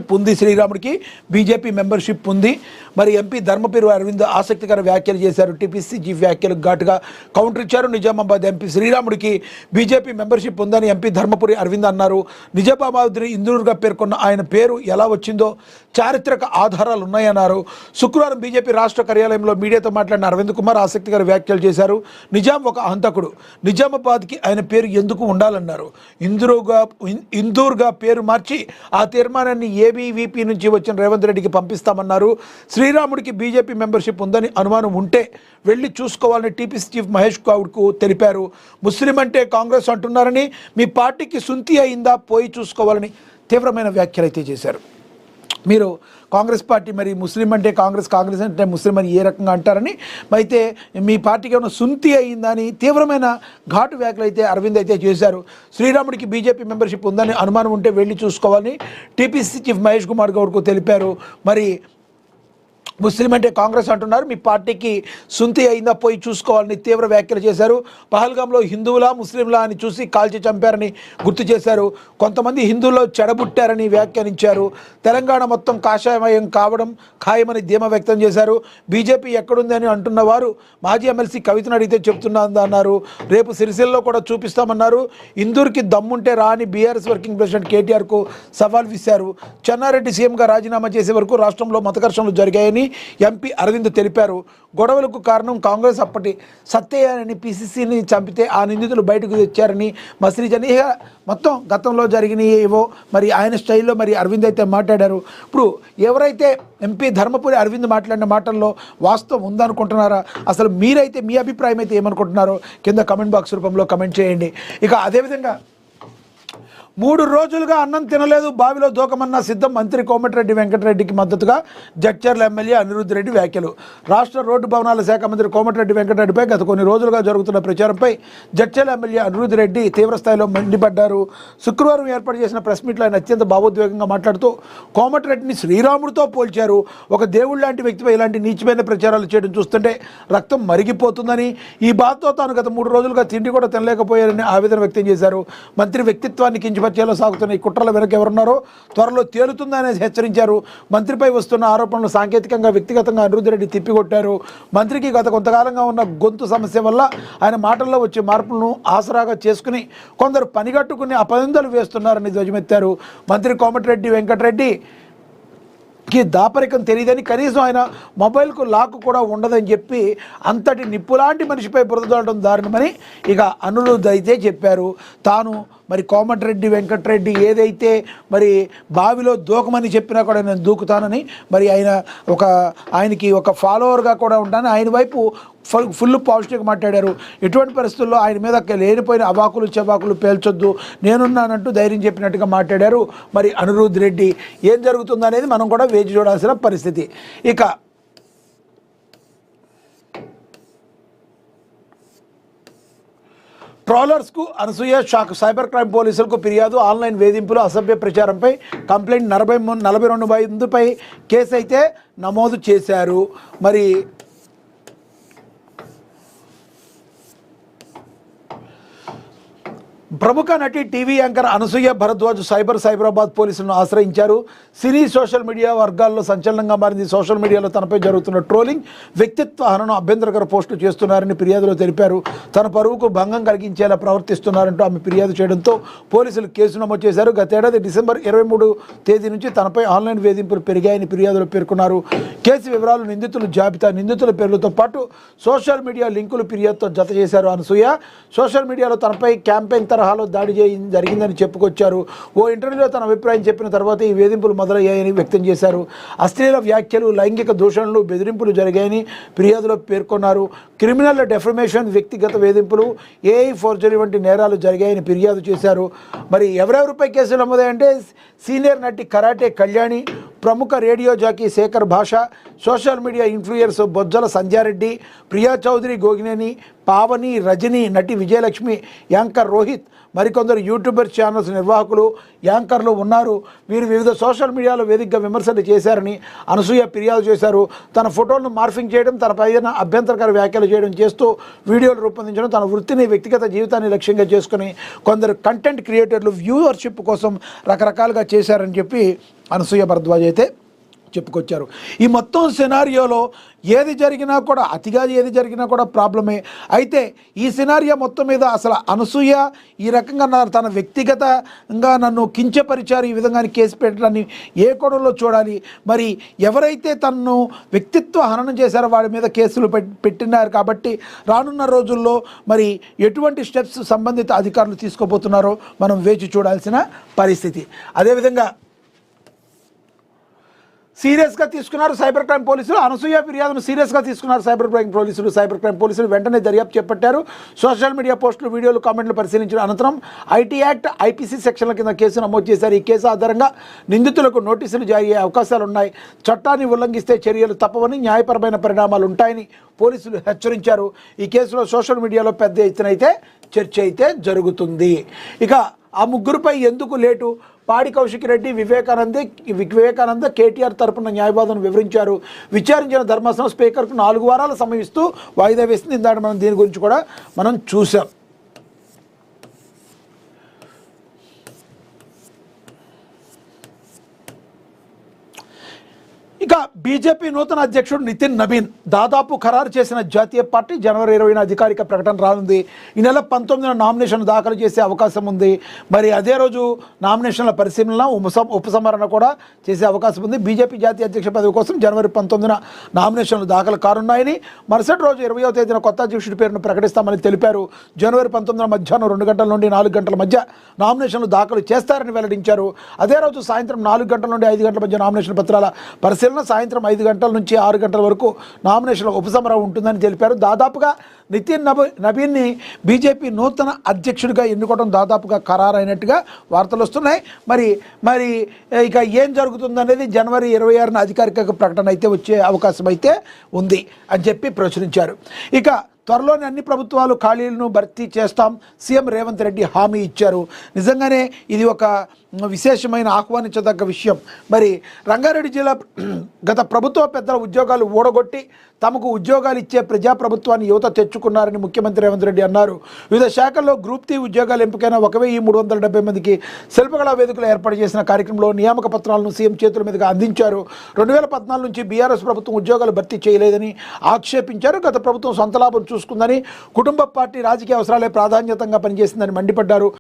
Membership ఉంది, శ్రీరాముడికి BJP membership ఉంది. మరి ఎంపీ ధర్మపురి అరవింద్ ఆసక్తికర వ్యాఖ్యలు చేశారు. టీపీసీ చీఫ్ వ్యాఖ్యలకు ఘాటుగా కౌంటర్ ఇచ్చారు. నిజామాబాద్ ఎంపీ శ్రీరాముడికి బీజేపీ మెంబర్షిప్ ఉందని ఎంపీ ధర్మపురి అరవింద్ అన్నారు. నిజామాబాద్ని ఇందూరుగా పేర్కొన్న ఆయన పేరు ఎలా వచ్చిందో చారిత్రక ఆధారాలు ఉన్నాయన్నారు. శుక్రవారం బీజేపీ రాష్ట్ర కార్యాలయంలో మీడియాతో మాట్లాడిన అరవింద్ కుమార్ ఆసక్తికర వ్యాఖ్యలు చేశారు. నిజాం ఒక హంతకుడు, నిజామాబాద్కి ఆయన పేరు ఎందుకు ఉండాలన్నారు. ఇందూరుగా పేరు మార్చి ఆ తీర్మానాన్ని ఏబీవీపీ నుంచి వచ్చిన రేవంత్ రెడ్డికి పంపిస్తామన్నారు. శ్రీరాముడికి బీజేపీ మెంబర్షిప్ ఉందని అనుమానం ఉంటే వెళ్ళి చూసుకోవాలని టీపీసీ చీఫ్ మహేష్ గౌడ్కు తెలిపారు. ముస్లిం అంటే కాంగ్రెస్ అంటున్నారని, మీ పార్టీకి సుంతి అయిందా, పోయి చూసుకోవాలని తీవ్రమైన వ్యాఖ్యలు అయితే చేశారు. మీరు కాంగ్రెస్ పార్టీ మరి ముస్లిం అంటే కాంగ్రెస్, కాంగ్రెస్ అంటే ముస్లిం అని ఏ రకంగా అంటారని, అయితే మీ పార్టీకి ఏమైనా సుంతి అయిందని తీవ్రమైన ఘాటు వ్యాఖ్యలు అయితే అరవింద్ అయితే చేశారు. శ్రీరాముడికి బీజేపీ మెంబర్షిప్ ఉందని అనుమానం ఉంటే వెళ్ళి చూసుకోవాలని టీపీసీ చీఫ్ మహేష్ కుమార్ గౌడ్కు తెలిపారు. మరి ముస్లిం అంటే కాంగ్రెస్ అంటున్నారు, మీ పార్టీకి సుంతి అయిందా, పోయి చూసుకోవాలని తీవ్ర వ్యాఖ్యలు చేశారు. పహల్గాంలో హిందువులా ముస్లింలా అని చూసి కాల్చి చంపారని గుర్తు చేశారు. కొంతమంది హిందువుల్లో చెడబుట్టారని వ్యాఖ్యానించారు. తెలంగాణ మొత్తం కాషాయమయం కావడం ఖాయమని ధీమా వ్యక్తం చేశారు. బీజేపీ ఎక్కడుంది అని అంటున్న వారు మాజీ ఎమ్మెల్సీ కవితను అడిగితే చెప్తున్నదన్నారు. రేపు సిరిసిల్లలో కూడా చూపిస్తామన్నారు. ఇందూరుకి దమ్ముంటే రా అని బీఆర్ఎస్ వర్కింగ్ ప్రెసిడెంట్ కేటీఆర్కు సవాల్ విసిరారు. చెన్నారెడ్డి సీఎంగా రాజీనామా చేసే వరకు రాష్ట్రంలో మత ఘర్షణలు జరిగాయని ఎంపీ అరవింద్ తెలిపారు. గొడవలకు కారణం కాంగ్రెస్ అప్పటి సత్తయ్యని పీసీసీని చంపితే ఆ నిందితులు బయటకు తెచ్చారని మసిరిజని మొత్తం గతంలో జరిగినాయేవో మరి ఆయన స్టైల్లో మరి అరవింద్ అయితే మాట్లాడారు. ఇప్పుడు ఎవరైతే ఎంపీ ధర్మపురి అరవింద్ మాట్లాడిన మాటల్లో వాస్తవం ఉందనుకుంటున్నారా, అసలు మీరైతే మీ అభిప్రాయం అయితే ఏమనుకుంటున్నారో కింద కమెంట్ బాక్స్ రూపంలో కమెంట్ చేయండి. ఇక అదేవిధంగా 3 రోజులుగా అన్నం తినలేదు, బావిలో దూకమన్న సిద్ధం మంత్రి కోమటిరెడ్డి వెంకటరెడ్డికి మద్దతుగా జడ్చర్ల ఎమ్మెల్యే అనిరుద్ధ్ రెడ్డి వ్యాఖ్యలు. రాష్ట్ర రోడ్డు భవనాల శాఖ మంత్రి కోమటిరెడ్డి వెంకటరెడ్డిపై గత కొన్ని రోజులుగా జరుగుతున్న ప్రచారంపై జడ్చర్ల ఎమ్మెల్యే అనిరుద్ధ్ రెడ్డి తీవ్రస్థాయిలో మండిపడ్డారు. శుక్రవారం ఏర్పాటు చేసిన ప్రెస్ మీట్లో ఆయన అత్యంత భావోద్వేగంగా మాట్లాడుతూ కోమటిరెడ్డిని శ్రీరాముడితో పోల్చారు. ఒక దేవుడు లాంటి వ్యక్తిపై ఇలాంటి నీచమైన ప్రచారాలు చేయడం చూస్తుంటే రక్తం మరిగిపోతుందని, ఈ బాధతో తాను గత 3 రోజులుగా తిండి కూడా తినలేకపోయారని ఆవేదన వ్యక్తం చేశారు. మంత్రి వ్యక్తిత్వాన్ని కించపరిచేలా సాగుతున్న ఈ కుట్రల వెనక ఎవరున్నారో త్వరలో తేలుతుందని హెచ్చరించారు. మంత్రిపై వస్తున్న ఆరోపణలు సాంకేతికంగా వ్యక్తిగతంగా అనిరుద్ధ్ రెడ్డి తిప్పికొట్టారు. మంత్రికి గత కొంతకాలంగా ఉన్న గొంతు సమస్య వల్ల ఆయన మాటల్లో వచ్చే మార్పులను ఆసరాగా చేసుకుని కొందరు పనిగట్టుకుని అపనిందలు వేస్తున్నారని ధ్వజమెత్తారు. మంత్రి కోమటిరెడ్డి వెంకటరెడ్డికి దాపరికం తెలియదని, కనీసం ఆయన మొబైల్కు లాక్ కూడా ఉండదని చెప్పి అంతటి నిప్పులాంటి మనిషిపై బురదలడం దారుణమని ఇక అనిరుద్ధ్ అయితే చెప్పారు. తాను మరి కోమటిరెడ్డి వెంకటరెడ్డి ఏదైతే మరి బావిలో దూకమని చెప్పినా కూడా నేను దూకుతానని, మరి ఆయనకి ఒక ఫాలోవర్గా కూడా ఉంటానని ఆయన వైపు ఫుల్ పాజిటివ్గా మాట్లాడారు. ఎటువంటి పరిస్థితుల్లో ఆయన మీద లేనిపోయిన అవాకులు చెవాకులు పేల్చొద్దు, నేనున్నానంటూ ధైర్యం చెప్పినట్టుగా మాట్లాడారు. మరి అనిరుద్ధ్ రెడ్డి ఏం జరుగుతుందనేది మనం కూడా వేచి చూడాల్సిన పరిస్థితి. ఇక ట్రోలర్స్కు అనసూయ షాక్. సైబర్ క్రైమ్ పోలీసులకు ఫిర్యాదు. ఆన్లైన్ వేధింపులు, అసభ్య ప్రచారంపై కంప్లైంట్. 42 మందిపై కేసు అయితే నమోదు చేశారు. మరి ప్రముఖ నటి టీవీ యాంకర్ అనసూయ భరద్వాజ్ సైబరాబాద్ పోలీసులను ఆశ్రయించారు. సినీ సోషల్ మీడియా వర్గాల్లో సంచలనంగా మారింది. సోషల్ మీడియాలో తనపై జరుగుతున్న ట్రోలింగ్, వ్యక్తిత్వ హననం, అభ్యంతరకర పోస్టులు చేస్తున్నారని ఫిర్యాదులో తెలిపారు. తన పరువుకు భంగం కలిగించేలా ప్రవర్తిస్తున్నారంటూ ఆమె ఫిర్యాదు చేయడంతో పోలీసులు కేసు నమోదు చేశారు. గతేడాది డిసెంబర్ 23 తేదీ నుంచి తనపై ఆన్లైన్ వేధింపులు పెరిగాయని ఫిర్యాదులో పేర్కొన్నారు. కేసు వివరాలు, నిందితుల జాబితా, నిందితుల పేర్లతో పాటు సోషల్ మీడియా లింకులు ఫిర్యాదుతో జత చేశారు. అనసూయ సోషల్ మీడియాలో తనపై క్యాంపెయిన్ తరహాలో దాడి జరిగిందని చెప్పుకొచ్చారు. ఓ ఇంటర్వ్యూలో తన అభిప్రాయం చెప్పిన తర్వాత ఈ వేధింపులు మొదలయ్యాయని వ్యక్తం చేశారు. అశ్లీల వ్యాఖ్యలు, లైంగిక దూషణలు, బెదిరింపులు జరిగాయని ఫిర్యాదులో పేర్కొన్నారు. క్రిమినల్ డెఫమేషన్, వ్యక్తిగత వేధింపులు, ఏఐ ఫోర్జరీ వంటి నేరాలు జరిగాయని ఫిర్యాదు చేశారు. మరి ఎవరెవరిపై కేసులు నమోదాయంటే సీనియర్ నటి కరాటే కళ్యాణి, ప్రముఖ radio jockey Shekhar Basha, social media influencers Bojjala Sandhya Reddy, Priya Chaudhary Gogineni, Pavani, Rajani, నటి విజయలక్ష్మి, యాంకర్ రోహిత్, మరికొందరు యూట్యూబర్ ఛానల్స్ నిర్వాహకులు, యాంకర్లు ఉన్నారు. వీరు వివిధ సోషల్ మీడియాలో వేదికగా విమర్శలు చేశారని అనసూయ ఫిర్యాదు చేశారు. తన ఫోటోలను మార్ఫింగ్ చేయడం, తన పైన అభ్యంతరకర వ్యాఖ్యలు చేయడం చేస్తూ వీడియోలు రూపొందించడం, తన వృత్తిని, వ్యక్తిగత జీవితాన్ని లక్ష్యంగా చేసుకుని కొందరు కంటెంట్ క్రియేటర్లు వ్యూవర్షిప్ కోసం రకరకాలుగా చేశారని చెప్పి అనసూయ భరద్వాజ్ అయితే చెప్పుకొచ్చారు. ఈ మొత్తం సినారియోలో ఏది జరిగినా కూడా, అతిగా ఏది జరిగినా కూడా ప్రాబ్లమే. అయితే ఈ సినారియో మొత్తం మీద అసలు అనసూయ ఈ రకంగా తన వ్యక్తిగతంగా నన్ను కించపరిచారు, ఈ విధంగా కేసు పెట్టడాన్ని ఏ కోణంలో చూడాలి? మరి ఎవరైతే తనను వ్యక్తిత్వ హననం చేశారో వాడి మీద కేసులు పెట్టినారు కాబట్టి రానున్న రోజుల్లో మరి ఎటువంటి స్టెప్స్ సంబంధిత అధికారులు తీసుకోబోతున్నారో మనం వేచి చూడాల్సిన పరిస్థితి. అదేవిధంగా సీరియస్గా తీసుకున్నారు సైబర్ క్రైమ్ పోలీసులు. అనసూయ ఫిర్యాదును సీరియస్గా తీసుకున్నారు సైబర్ క్రైమ్ పోలీసులు వెంటనే దర్యాప్తు చేపట్టారు. సోషల్ మీడియా పోస్టులు, వీడియోలు, కామెంట్లు పరిశీలించిన అనంతరం ఐటీ యాక్ట్, ఐపీసీ సెక్షన్ల కింద కేసు నమోదు చేశారు. ఈ కేసు ఆధారంగా నిందితులకు నోటీసులు జారీ అయ్యే అవకాశాలు ఉన్నాయి. చట్టాన్ని ఉల్లంఘిస్తే చర్యలు తప్పవని, న్యాయపరమైన పరిణామాలు ఉంటాయని పోలీసులు హెచ్చరించారు. ఈ కేసులో సోషల్ మీడియాలో పెద్ద ఎత్తున అయితే చర్చ అయితే జరుగుతుంది. ఇక ఆ ముగ్గురుపై ఎందుకు లేటు? పాడి కౌశిక్ రెడ్డి, వివేకానంద కేటీఆర్ తరపున న్యాయవాదులను వివరించారు. విచారించిన ధర్మాసనం స్పీకర్కు 4 వారాల సమయం ఇస్తూ వాయిదా వేసింది. ఇందాక మనం దీని గురించి కూడా మనం చూసాం. ఇక బీజేపీ నూతన అధ్యక్షుడు నితిన్ నబీన్ దాదాపు ఖరారు చేసిన జాతీయ పార్టీ జనవరి 20న అధికారిక ప్రకటన రానుంది. ఈ నెల 19న నామినేషన్ దాఖలు చేసే అవకాశం ఉంది. మరి అదే రోజు నామినేషన్ల పరిశీలన, ఉపసంహరణ కూడా చేసే అవకాశం ఉంది. బీజేపీ జాతీయ అధ్యక్ష పదవి కోసం జనవరి 19న నామినేషన్లు దాఖలు కానున్నాయని, మరుసటి రోజు 20వ తేదీన కొత్త అధ్యక్షుడి పేరును ప్రకటిస్తామని తెలిపారు. జనవరి 19న మధ్యాహ్నం 2 గంటల నుండి 4 గంటల మధ్య నామినేషన్లు దాఖలు చేస్తారని వెల్లడించారు. అదే రోజు సాయంత్రం 4 గంటల నుండి 5 గంటల మధ్య నామినేషన్ పత్రాల పరిశీలన, సాయంత్రం 5 గంటల నుంచి 6 గంటల వరకు నామినేషన్ల ఉపసంహరణ ఉంటుందని తెలిపారు. దాదాపుగా నితిన్ నబీన్ని బీజేపీ నూతన అధ్యక్షుడిగా ఎన్నుకోవడం దాదాపుగా ఖరారైనట్టుగా వార్తలు వస్తున్నాయి. మరి ఇక ఏం జరుగుతుందనేది జనవరి 26న అధికారిక ప్రకటన అయితే వచ్చే అవకాశం అయితే ఉంది అని చెప్పి ప్రచురించారు. ఇక త్వరలోనే అన్ని ప్రభుత్వాలు ఖాళీలను భర్తీ చేస్తాం, సీఎం రేవంత్ రెడ్డి హామీ ఇచ్చారు. నిజంగానే ఇది ఒక విశేషమైన ఆహ్వానించదగ్గ విషయం. మరి రంగారెడ్డి జిల్లా గత ప్రభుత్వ పెద్దల ఉద్యోగాలు ఊడగొట్టి తమకు ఉద్యోగాలు ఇచ్చే ప్రజాప్రభుత్వాన్ని యువత తెచ్చుకున్నారని ముఖ్యమంత్రి రేవంత్ రెడ్డి అన్నారు. వివిధ శాఖల్లో గ్రూప్ 3 ఉద్యోగాలు ఎంపికైన 1370 మందికి శిల్పకళా వేదికలు ఏర్పాటు చేసిన కార్యక్రమంలో నియామక పత్రాలను సీఎం చేతుల మీదుగా అందించారు. 2014 నుంచి బీఆర్ఎస్ ప్రభుత్వం ఉద్యోగాలు భర్తీ చేయలేదని ఆక్షేపించారు. గత ప్రభుత్వం సొంత లాభం చూసుకుందని, కుటుంబ పార్టీ రాజకీయ అవసరాలే ప్రాధాన్యతంగా పనిచేసిందని మండిపడ్డారు.